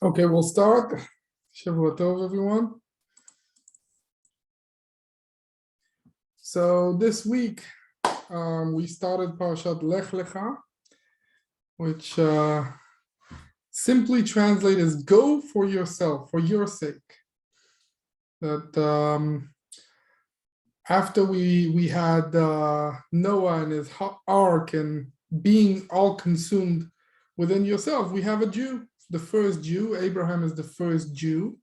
Okay, we'll start. Shavua Tov, everyone. So this week, we started Parashat Lech Lecha, which simply translates as "Go for yourself, for your sake." That after we had Noah and his ark and being all consumed within yourself, we have a Jew, the first Jew. Abraham is the first Jew,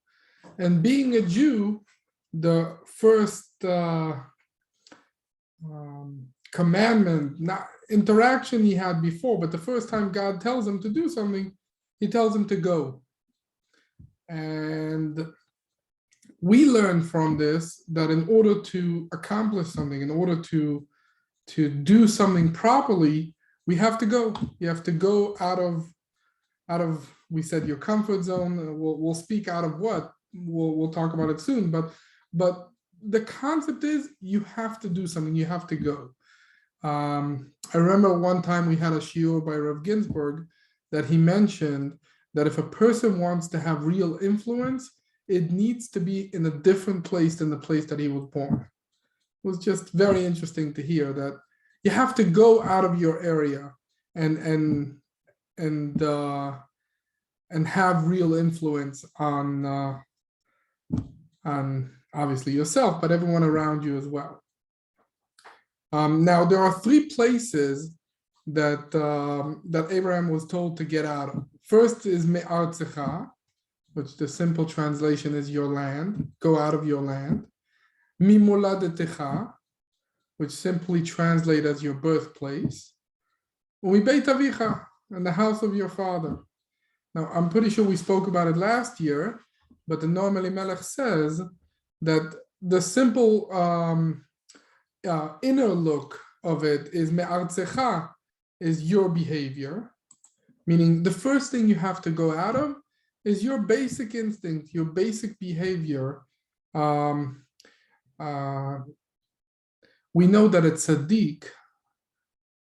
and being a Jew, the first commandment, not interaction he had before, but the first time God tells him to do something, he tells him to go. And we learn from this that in order to accomplish something, in order to do something properly, we have to go. You have to go out of we said your comfort zone. We'll speak out of what we'll talk about it soon. But the concept is you have to do something. You have to go. I remember one time we had a shiur by Rav Ginsburg that he mentioned that if a person wants to have real influence, it needs to be in a different place than the place that he was born. It was just very interesting to hear that you have to go out of your area and have real influence on obviously yourself, but everyone around you as well. Now there are three places that Abraham was told to get out of. First is me'artzecha, which the simple translation is your land. Go out of your land. Mimoladetecha, which simply translates as your birthplace. U'mibeit avicha, and the house of your father. Now, I'm pretty sure we spoke about it last year, but the Noam Elimelech says that the simple inner look of it is me'artzecha, is your behavior, meaning the first thing you have to go out of is your basic instinct, your basic behavior. We know that a tzaddik,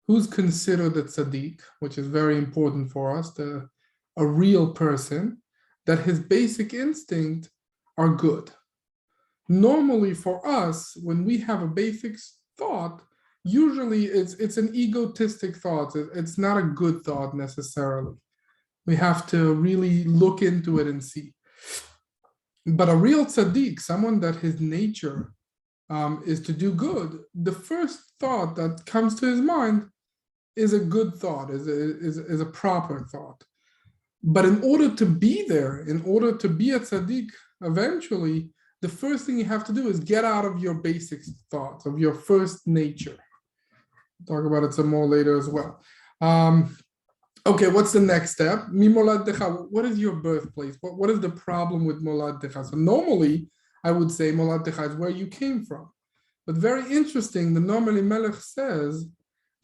who's considered a tzaddik, which is very important for us, a real person, that his basic instincts are good. Normally for us, when we have a basic thought, usually it's an egotistic thought. It's not a good thought necessarily. We have to really look into it and see. But a real tzaddik, someone that his nature is to do good, the first thought that comes to his mind is a good thought, is a proper thought. But in order to be there, in order to be a tzaddik, eventually, the first thing you have to do is get out of your basic thoughts, of your first nature. We'll talk about it some more later as well. Okay, what's the next step? Mimolad decha. What is your birthplace? What is the problem with molad decha? So normally, I would say molad decha is where you came from. But very interesting, the Noam Elimelech says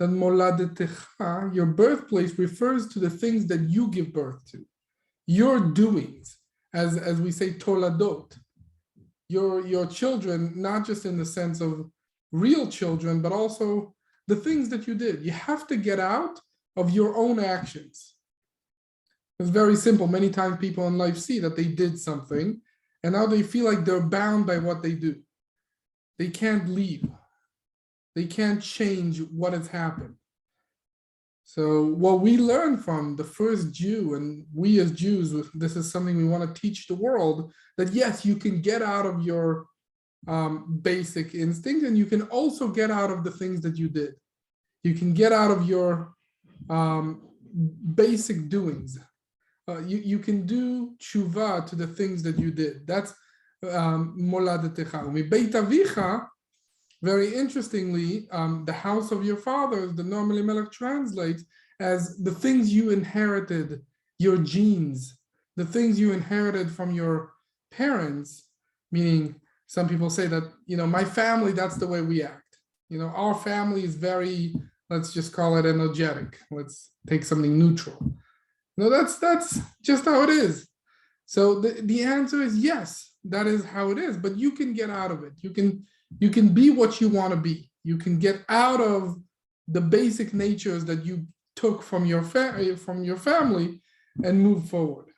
that molad decha, your birthplace, refers to the things that you give birth to. Your doings, as we say, toladot. Your children, not just in the sense of real children, but also the things that you did. You have to get out of your own actions. It's very simple. Many times people in life see that they did something and now they feel like they're bound by what they do. They can't leave. They can't change what has happened. So what we learn from the first Jew, and we as Jews, this is something we want to teach the world, that yes, you can get out of your basic instinct, and you can also get out of the things that you did. You can get out of your basic doings. You can do tshuva to the things that you did. That's moladetecha. Mibeit avicha, very interestingly, the house of your fathers, the Noam Elimelech translates as the things you inherited, your genes, the things you inherited from your parents, meaning some people say that, my family, that's the way we act. Our family is very, let's just call it energetic. Let's take something neutral. No, that's just how it is. So the answer is yes, that is how it is, but you can get out of it. You can be what you want to be. You can get out of the basic natures that you took from your family and move forward.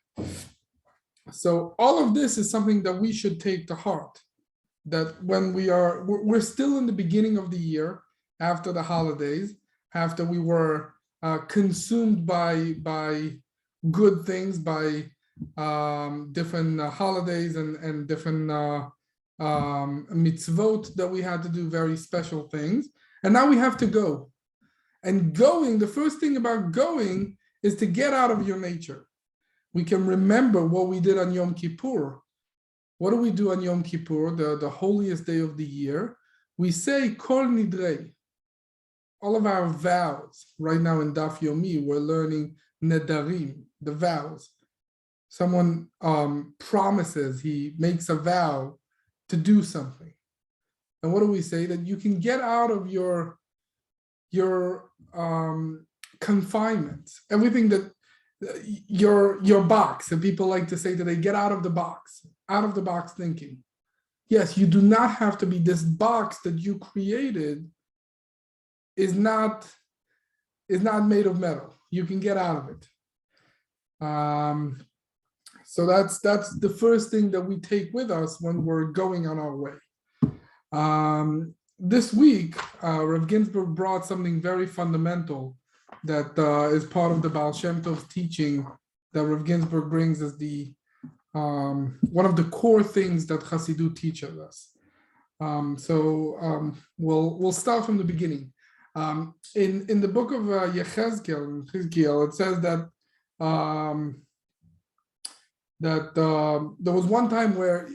So all of this is something that we should take to heart, that when we're still in the beginning of the year, after the holidays, after we were consumed by good things, by different holidays and different mitzvot that we had to do, very special things. And now we have to go. And going, the first thing about going is to get out of your nature. We can remember what we did on Yom Kippur. What do we do on Yom Kippur, the holiest day of the year? We say Kol Nidrei, all of our vows. Right now in Daf Yomi, we're learning Nedarim, the vows. Someone promises, he makes a vow to do something. And what do we say? That you can get out of your confinements, everything that your box, and people like to say today, get out of the box thinking. Yes, you do not have to be. This box that you created is not made of metal. You can get out of it. So that's the first thing that we take with us when we're going on our way. This week, Rav Ginsburg brought something very fundamental that is part of the Baal Shem Tov's teaching that Rav Ginsburg brings as the one of the core things that Chassidut teaches us. We'll start from the beginning. In the book of Yechezkel, it says that there was one time where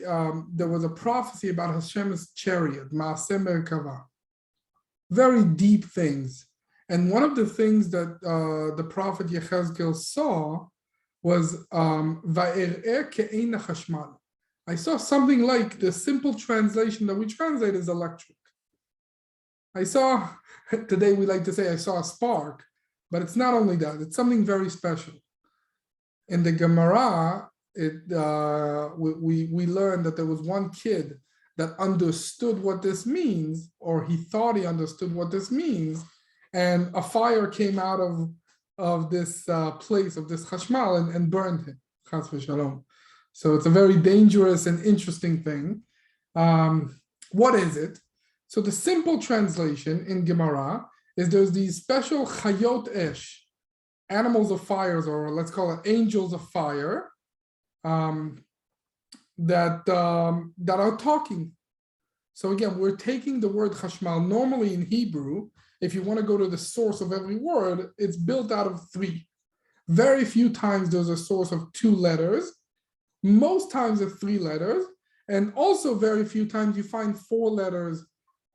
there was a prophecy about Hashem's chariot, Maaseh Merkava, very deep things. And one of the things that the prophet Yechezkel saw was Va'er'eh ke'ein hashmal. I saw something like the simple translation that we translate as electric. I saw, today we like to say I saw a spark, but it's not only that, it's something very special. In the Gemara, we learned that there was one kid that understood what this means, or he thought he understood what this means, and a fire came out of this place, of this chashmal, and burned him, chas v'shalom. So it's a very dangerous and interesting thing. What is it? So the simple translation in Gemara is there's these special chayot esh, animals of fires, or let's call it angels of fire, that are talking. So again, we're taking the word chashmal. Normally in Hebrew, if you want to go to the source of every word, it's built out of three. Very few times there's a source of 2 letters. Most times it's 3 letters. And also very few times you find 4 letters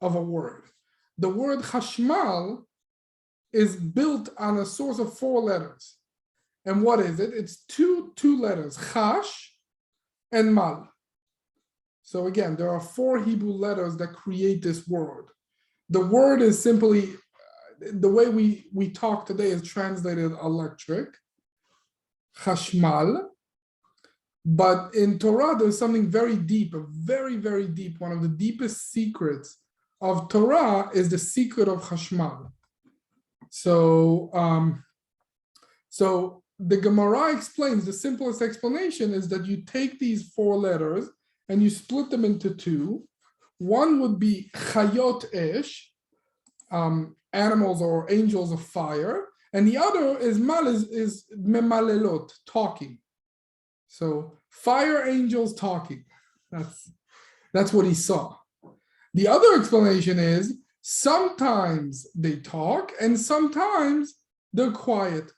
of a word. The word chashmal is built on a source of 4 letters. And what is it? It's two letters, chash and mal. So again, there are 4 Hebrew letters that create this word. The word is simply, the way we talk today is translated electric, chashmal. But in Torah, there's something very deep, a very, very deep, one of the deepest secrets of Torah is the secret of chashmal. So the Gemara explains, the simplest explanation is that you take these 4 letters and you split them into 2. One would be chayot esh, animals or angels of fire, and the other is memalelot, talking. So fire angels talking. That's what he saw. The other explanation is sometimes they talk and sometimes they're quiet.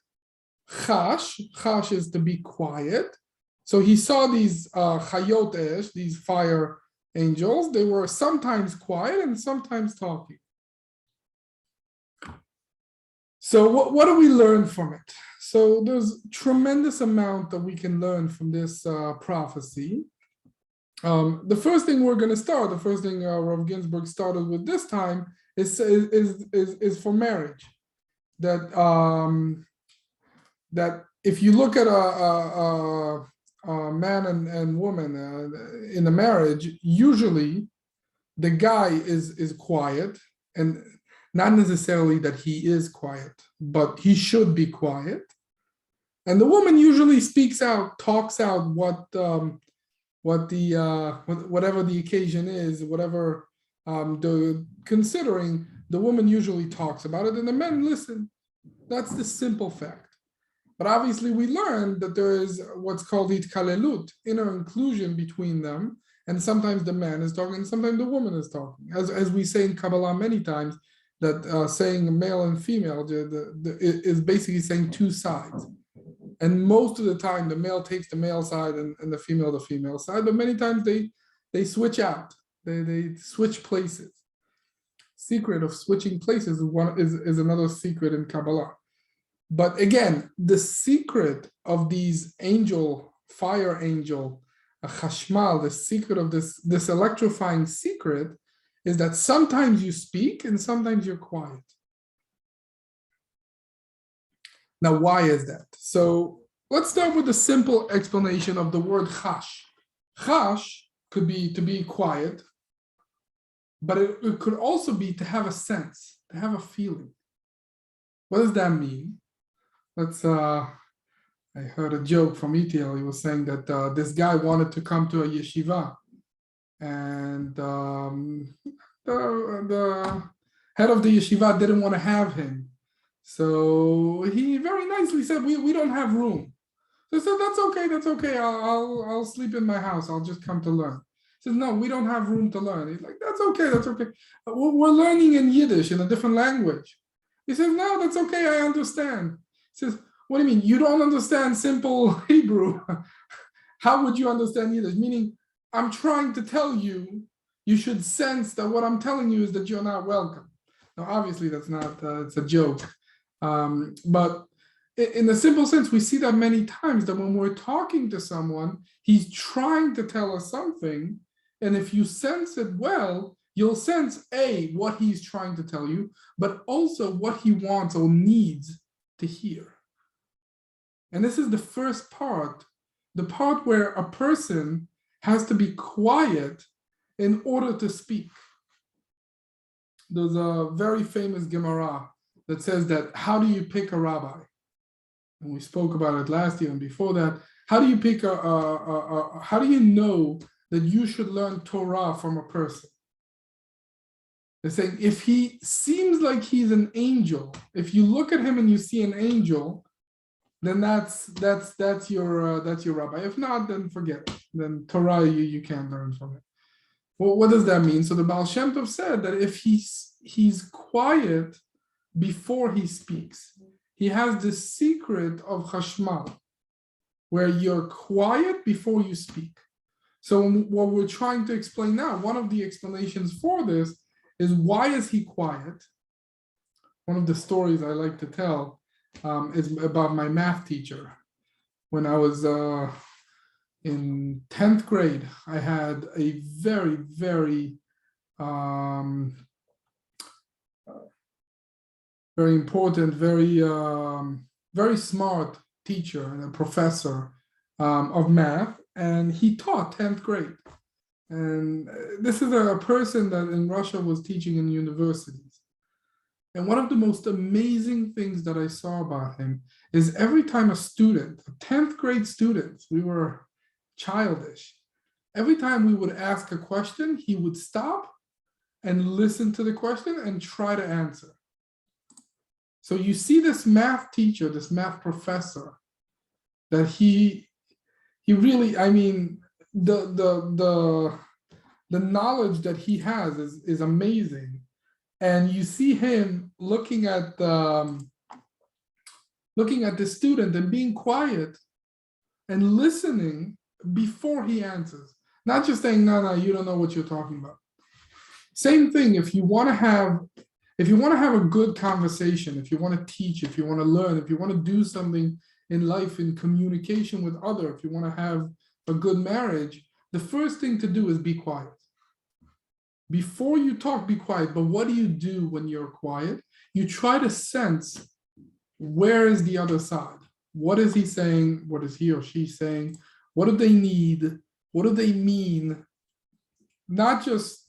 Chash is to be quiet. So he saw these chayot esh, these fire angels. They were sometimes quiet and sometimes talking. So what do we learn from it? So there's tremendous amount that we can learn from this prophecy. The first thing we're going to start, the first thing Rav Ginsburg started with this time is for marriage. That if you look at a man and woman in a marriage, usually the guy is quiet, and not necessarily that he is quiet, but he should be quiet. And the woman usually speaks out, talks out whatever the occasion is, whatever considering, the woman usually talks about it and the men listen. That's the simple fact. But obviously we learned that there is what's called itkalelut, inner inclusion between them. And sometimes the man is talking, and sometimes the woman is talking. As we say in Kabbalah many times, that saying male and female is basically saying two sides. And most of the time, the male takes the male side and the female side. But many times they switch out. They switch places. Secret of switching places is another secret in Kabbalah. But again, the secret of these fire angel, chashmal, the secret of this electrifying secret is that sometimes you speak and sometimes you're quiet. Now, why is that? So let's start with the simple explanation of the word chash. Chash could be to be quiet, but it could also be to have a sense, to have a feeling. What does that mean? I heard a joke from ETL. He was saying that this guy wanted to come to a yeshiva, and the head of the yeshiva didn't want to have him. So he very nicely said, we don't have room. So he said, that's okay. I'll sleep in my house. I'll just come to learn. He says, no, we don't have room to learn. He's like, that's okay. We're learning in Yiddish, in a different language. He says, no, that's okay, I understand. He says, what do you mean? You don't understand simple Hebrew? How would you understand Yiddish? Meaning, I'm trying to tell you, you should sense that what I'm telling you is that you're not welcome. Now, obviously, that's not, it's a joke. But in a simple sense, we see that many times that when we're talking to someone, he's trying to tell us something. And if you sense it well, you'll sense what he's trying to tell you, but also what he wants or needs to hear. And this is the first part, the part where a person has to be quiet in order to speak. There's a very famous Gemara that says that, how do you pick a rabbi? And we spoke about it last year and before that. How do you pick how do you know that you should learn Torah from a person? They're saying, if he seems like he's an angel, if you look at him and you see an angel, then that's your rabbi. If not, then forget it. Then Torah you can't learn from it. Well, what does that mean? So the Baal Shem Tov said that if he's quiet before he speaks, he has the secret of chashmal, where you're quiet before you speak. So what we're trying to explain now, one of the explanations for this is, why is he quiet? One of the stories I like to tell is about my math teacher. When I was in 10th grade, I had a very, very, very important, very smart teacher and a professor of math, and he taught 10th grade. And this is a person that in Russia was teaching in universities. And one of the most amazing things that I saw about him is every time a student, a 10th grade student, we were childish, every time we would ask a question, he would stop and listen to the question and try to answer. So you see this math teacher, this math professor, that he really, I mean, the knowledge that he has is amazing. And you see him looking at the student and being quiet and listening before he answers, not just saying, no, you don't know what you're talking about. Same thing, if you want to have a good conversation, if you want to teach, if you want to learn, if you want to do something in life, in communication with others, if you want to have a good marriage, the first thing to do is be quiet. Before you talk, be quiet. But what do you do when you're quiet? You try to sense, where is the other side? What is he saying? What is he or she saying? What do they need? What do they mean? Not just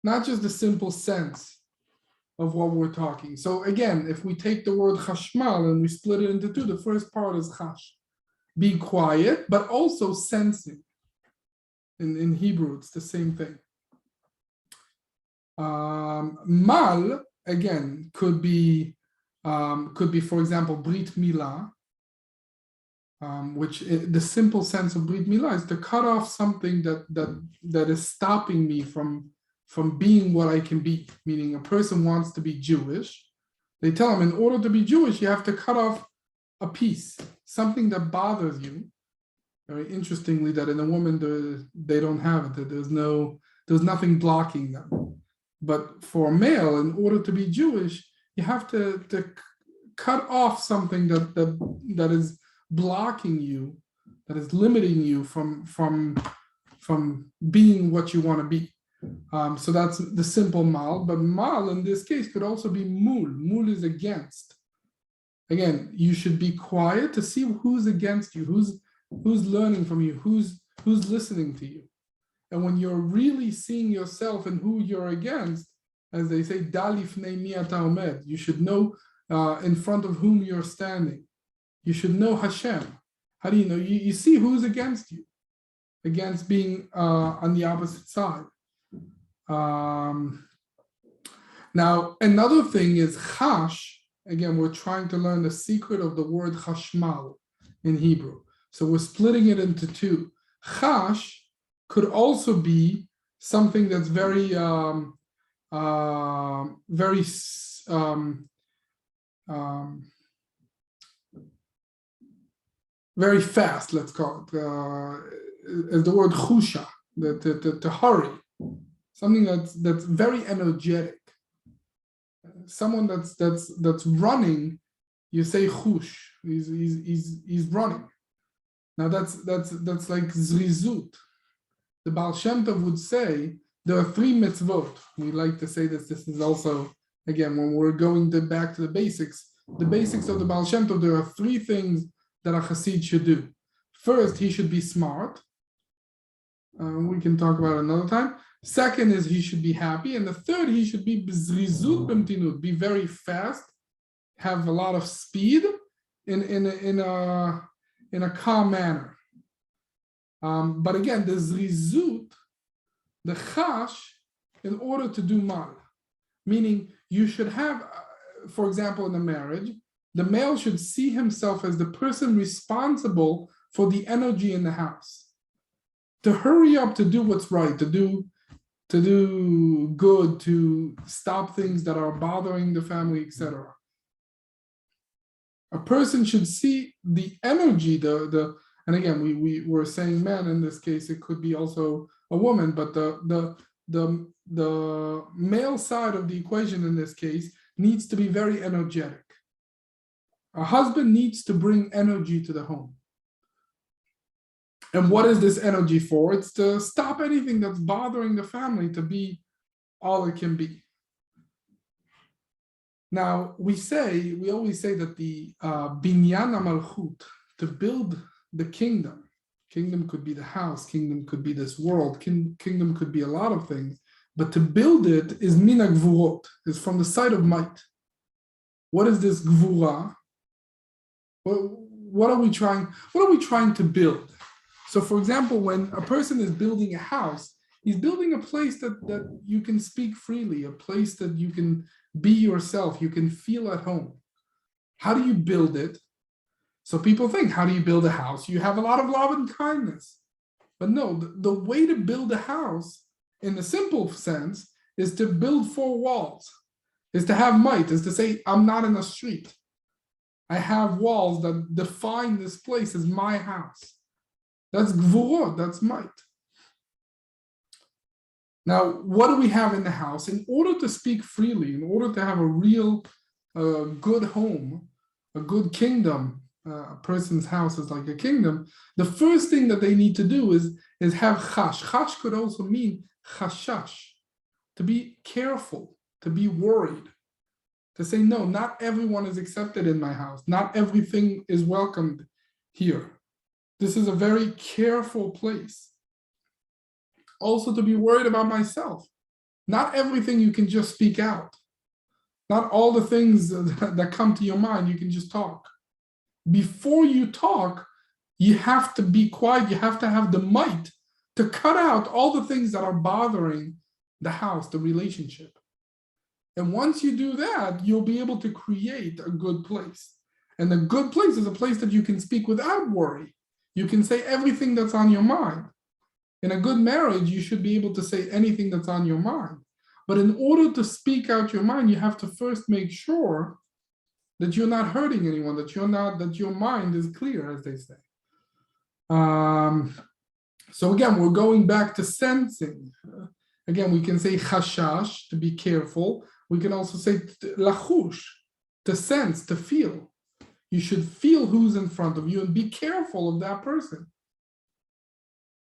the simple sense of what we're talking. So again, if we take the word chashmal and we split it into two, the first part is chash, be quiet, but also sensing. In Hebrew, it's the same thing. Mal, again, could be, for example, brit milah, which the simple sense of brit milah is to cut off something that is stopping me from being what I can be. Meaning, a person wants to be Jewish. They tell him, in order to be Jewish, you have to cut off a piece, something that bothers you. Very interestingly, that in a woman they don't have it. That there's nothing blocking them. But for a male, in order to be Jewish, you have to cut off something that is blocking you, that is limiting you from being what you want to be. So that's the simple mal. But mal in this case could also be mul. Mul is against. Again, you should be quiet to see who's against you, who's learning from you, who's listening to you. And when you're really seeing yourself and who you're against, as they say, dalifnei mi ata omed, you should know in front of whom you're standing. You should know Hashem. How do you know? You see who's against you, against being on the opposite side. Now, another thing is chash. Again, we're trying to learn the secret of the word chashmal in Hebrew. So we're splitting it into two. Chash could also be something that's very fast, let's call it, as the word chusha, to hurry. Something that's very energetic. Someone that's running, you say chush. He's running. Now that's like zrizut. The Baal Shem Tov would say there are 3 mitzvot. We like to say this is also, again, when we're going back to the basics of the Baal Shem Tov, there are 3 things that a Chassid should do. First, he should be smart. We can talk about it another time. Second is he should be happy. And the third, he should be b'zrizut b'mtinut, be very fast, have a lot of speed in a calm manner. But again, the zrizut, the chash, in order to do mal, meaning you should have, for example, in a marriage, the male should see himself as the person responsible for the energy in the house, to hurry up, to do what's right, to do good, to stop things that are bothering the family, etc. A person should see the energy, and again, we were saying man, in this case, it could be also a woman, but the male side of the equation in this case needs to be very energetic. A husband needs to bring energy to the home. And what is this energy for? It's to stop anything that's bothering the family to be all it can be. Now, we always say that the binyan malchut, to build the kingdom could be the house, kingdom could be this world, kingdom could be a lot of things, but to build it is min hagvurot, is from the side of might. What is this gvura? What are we trying to build? So, for example, when a person is building a house, he's building a place that you can speak freely, a place that you can be yourself, you can feel at home. How do you build it? So people think, how do you build a house? You have a lot of love and kindness. But no, the way to build a house, in the simple sense, is to build 4 walls, is to have might, is to say, I'm not in a street. I have walls that define this place as my house. That's gvurot, that's might. Now, what do we have in the house? In order to speak freely, in order to have a real good home, a good kingdom, a person's house is like a kingdom, the first thing that they need to do is have chash. Chash could also mean chashash, to be careful, to be worried, to say, no, not everyone is accepted in my house. Not everything is welcomed here. This is a very careful place. Also to be worried about myself. Not everything you can just speak out. Not all the things that come to your mind, you can just talk. Before you talk, you have to be quiet. You have to have the might to cut out all the things that are bothering the house, the relationship. And once you do that, you'll be able to create a good place. And a good place is a place that you can speak without worry. You can say everything that's on your mind. In a good marriage, you should be able to say anything that's on your mind. But in order to speak out your mind, you have to first make sure that you're not hurting anyone, that your mind is clear, as they say. So again, we're going back to sensing. Again, we can say chashash, to be careful. We can also say lachush, to sense, to feel. You should feel who's in front of you and be careful of that person.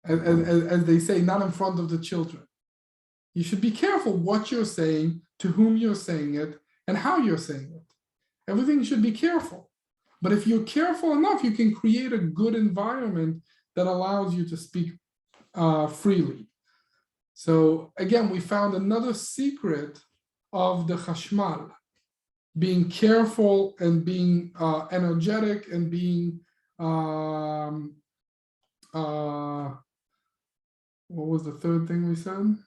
As they say, not in front of the children. You should be careful what you're saying, to whom you're saying it, and how you're saying it. Everything should be careful. But if you're careful enough, you can create a good environment that allows you to speak freely. So again, we found another secret of the chashmal, being careful and being energetic and being, what was the third thing we said?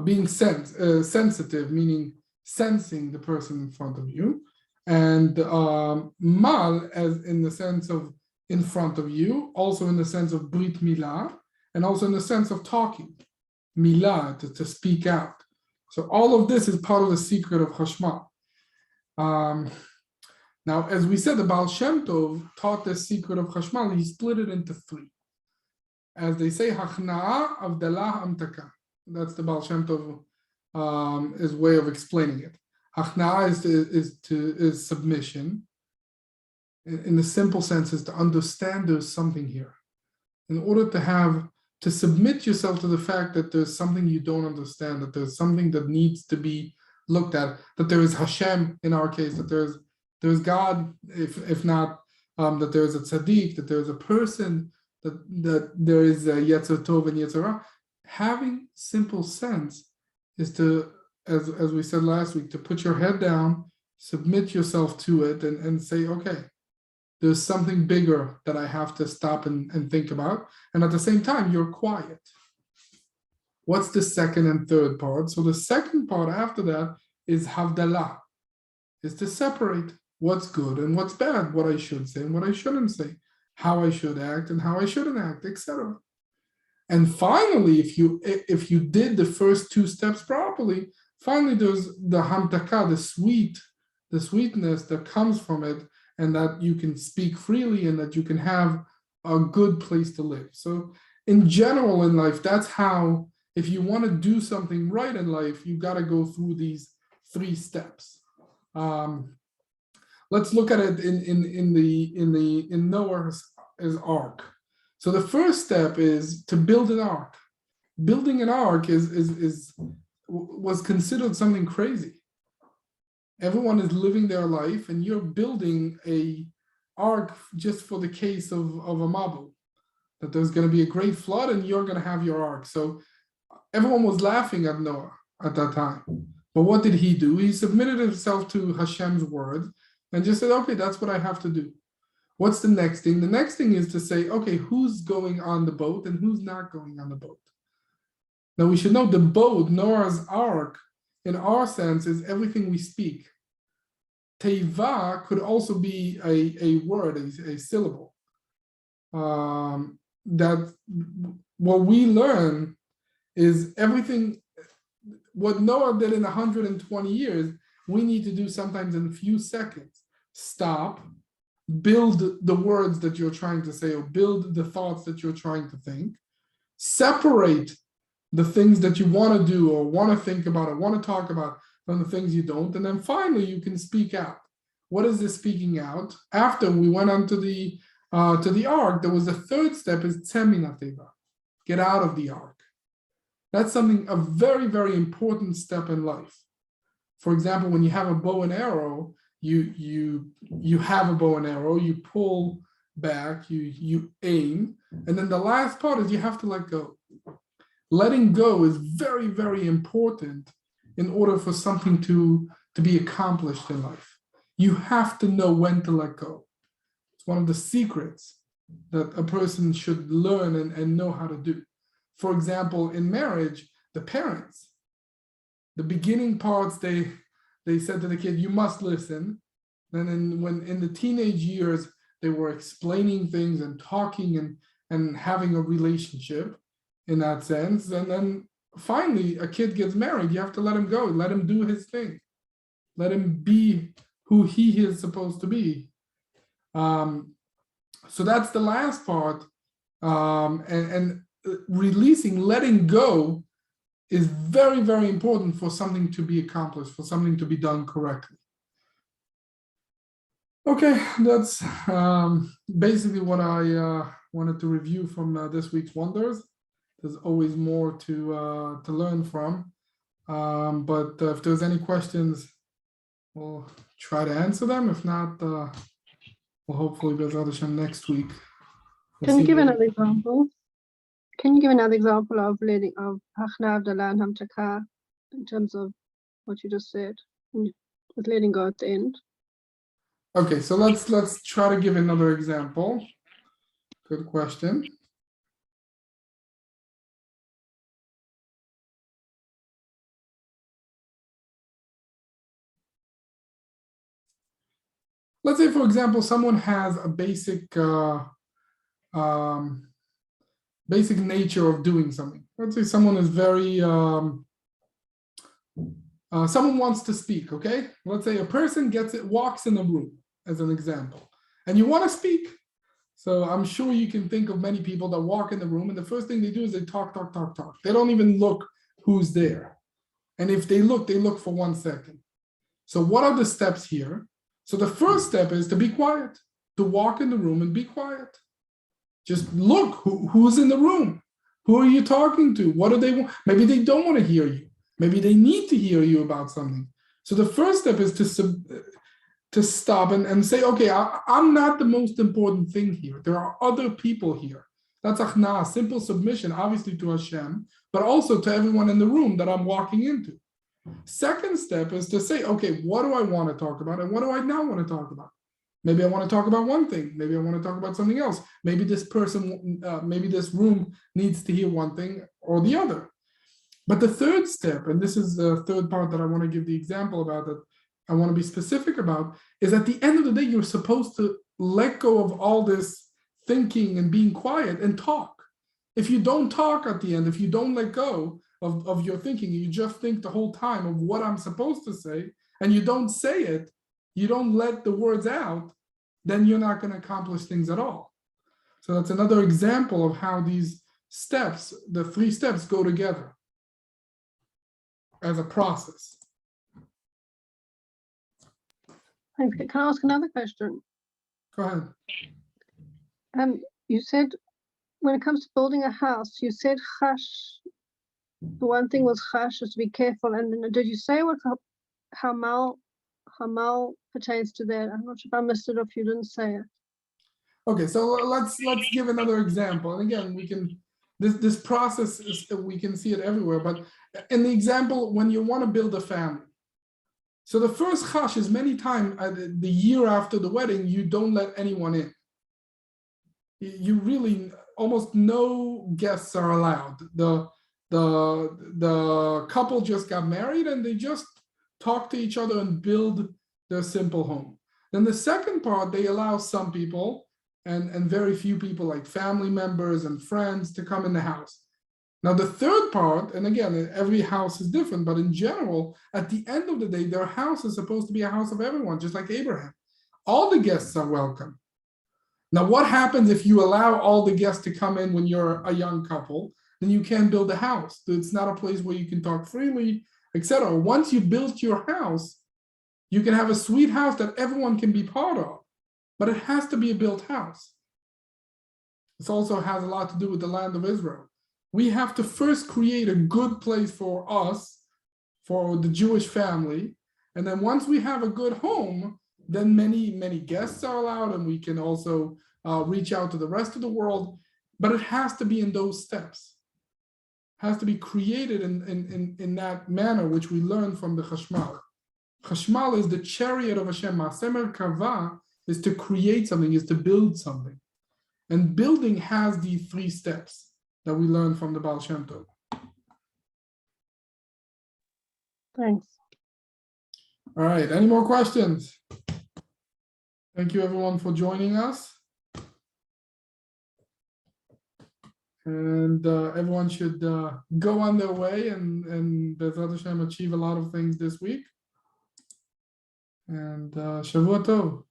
Being sensitive, meaning sensing the person in front of you. And mal, as in the sense of in front of you, also in the sense of brit milah, and also in the sense of talking, milah, to speak out. So all of this is part of the secret of chashmal. Now, as we said, the Baal Shem Tov taught the secret of chashmal. He split it into three. As they say, hachna'a, avdalah, amtaka. That's the Baal Shem Tov his way of explaining it. Hachna'a is submission. In the simple sense, is to understand there's something here. In order to submit yourself to the fact that there's something you don't understand, that there's something that needs to be looked at, that there is Hashem in our case, that there's God, if not that there's a tzaddik, that there's a person, that there is a Yetzer Tov and Yetzer Ra. Having simple sense is to, as we said last week, to put your head down, submit yourself to it, and say, okay, there's something bigger that I have to stop and think about. And at the same time, you're quiet. What's the second and third part? So the second part after that is havdalah, is to separate what's good and what's bad, what I should say and what I shouldn't say, how I should act and how I shouldn't act, etc. And finally, if you did the first two steps properly, finally there's the hamtaka, the sweetness that comes from it, and that you can speak freely and that you can have a good place to live. So in general in life, that's how, if you want to do something right in life, you got to go through these three steps. Let's look at it in Noah's ark. So the first step is to build an ark. Building an ark was considered something crazy. Everyone is living their life, and you're building a ark just for the case of a mabul, that there's going to be a great flood and you're going to have your ark. So everyone was laughing at Noah at that time. But what did he do? He submitted himself to Hashem's word and just said, okay, that's what I have to do. What's the next thing? The next thing is to say, okay, who's going on the boat and who's not going on the boat? Now we should know the boat, Noah's ark, in our sense, is everything we speak. Teiva could also be a word, a syllable. That what we learn is everything, what Noah did in 120 years, we need to do sometimes in a few seconds. Stop, build the words that you're trying to say, or build the thoughts that you're trying to think, separate the things that you want to do or want to think about or want to talk about from the things you don't, and then finally you can speak out. What is this speaking out? After we went on to the ark, there was a third step, is tzemina teva, get out of the ark. That's something, a very, very important step in life. For example, when you have a bow and arrow, you have a bow and arrow, you pull back, you aim, and then the last part is you have to let go. Letting go is very, very important in order for something to to be accomplished in life. You have to know when to let go. It's one of the secrets that a person should learn and know how to do. For example, in marriage, the parents, the beginning parts, they said to the kid, you must listen. Then when in the teenage years, they were explaining things and talking and having a relationship in that sense. And then finally, a kid gets married, you have to let him go, let him do his thing. Let him be who he is supposed to be. So that's the last part. And releasing, letting go is very, very important for something to be accomplished, for something to be done correctly. Okay, that's basically what I wanted to review from this week's Wonders. There's always more to learn from. But if there's any questions, we'll try to answer them. If not, we'll hopefully B'ezrat Hashem next week. Can you give another example? Can you give another example of leading of Hachna Avdallah and Hamtaka in terms of what you just said with letting go at the end? Okay, so let's try to give another example. Good question. Let's say, for example, someone has a basic basic nature of doing something. Let's say someone is very someone wants to speak. Okay, let's say a person walks in a room, as an example, and you want to speak. So I'm sure you can think of many people that walk in the room, and the first thing they do is they talk. They don't even look who's there, and if they look for 1 second. So what are the steps here? So the first step is to be quiet, to walk in the room and be quiet. Just look who's in the room. Who are you talking to? What do they want? Maybe they don't want to hear you. Maybe they need to hear you about something. So the first step is to stop and say, okay, I'm not the most important thing here. There are other people here. That's achna, simple submission, obviously to Hashem, but also to everyone in the room that I'm walking into. Second step is to say, okay, what do I want to talk about and what do I not want to talk about? Maybe I want to talk about one thing. Maybe I want to talk about something else. Maybe this person, maybe this room needs to hear one thing or the other. But the third step, and this is the third part that I want to give the example about, that I want to be specific about, is at the end of the day, you're supposed to let go of all this thinking and being quiet and talk. If you don't talk at the end, if you don't let go of your thinking, you just think the whole time of what I'm supposed to say, and you don't say it, you don't let the words out, then you're not going to accomplish things at all. So that's another example of how these steps, the 3 steps, go together as a process. Thanks. Can I ask another question? Go ahead. You said when it comes to building a house, you said chash. The one thing was chash, is to be careful. And then did you say what hamal pertains to that? I'm not sure if I missed it or if you didn't say it. Okay, so let's give another example. And again, we can this process is, we can see it everywhere. But in the example, when you want to build a family, so the first chash is many times the year after the wedding, you don't let anyone in. You really almost no guests are allowed. The couple just got married and they just talk to each other and build their simple home. Then the second part, they allow some people and very few people, like family members and friends, to come in the house. Now the third part, and again, every house is different, but in general, at the end of the day, their house is supposed to be a house of everyone, just like Abraham. All the guests are welcome. Now, what happens if you allow all the guests to come in when you're a young couple? Then you can't build a house. It's not a place where you can talk freely, etc. Once you built your house, you can have a sweet house that everyone can be part of, but it has to be a built house. This also has a lot to do with the land of Israel. We have to first create a good place for us, for the Jewish family, and then once we have a good home, then many guests are allowed, and we can also reach out to the rest of the world. But it has to be in those steps. It has to be created in that manner, which we learn from the Chashmal. Chashmal is the chariot of Hashem. Ma'aseh Merkava is to create something, is to build something. And building has the 3 steps that we learned from the Baal Shem Tov. Thanks. All right, any more questions? Thank you everyone for joining us. And everyone should go on their way and Bezrat Hashem achieve a lot of things this week. And Shavua Tov.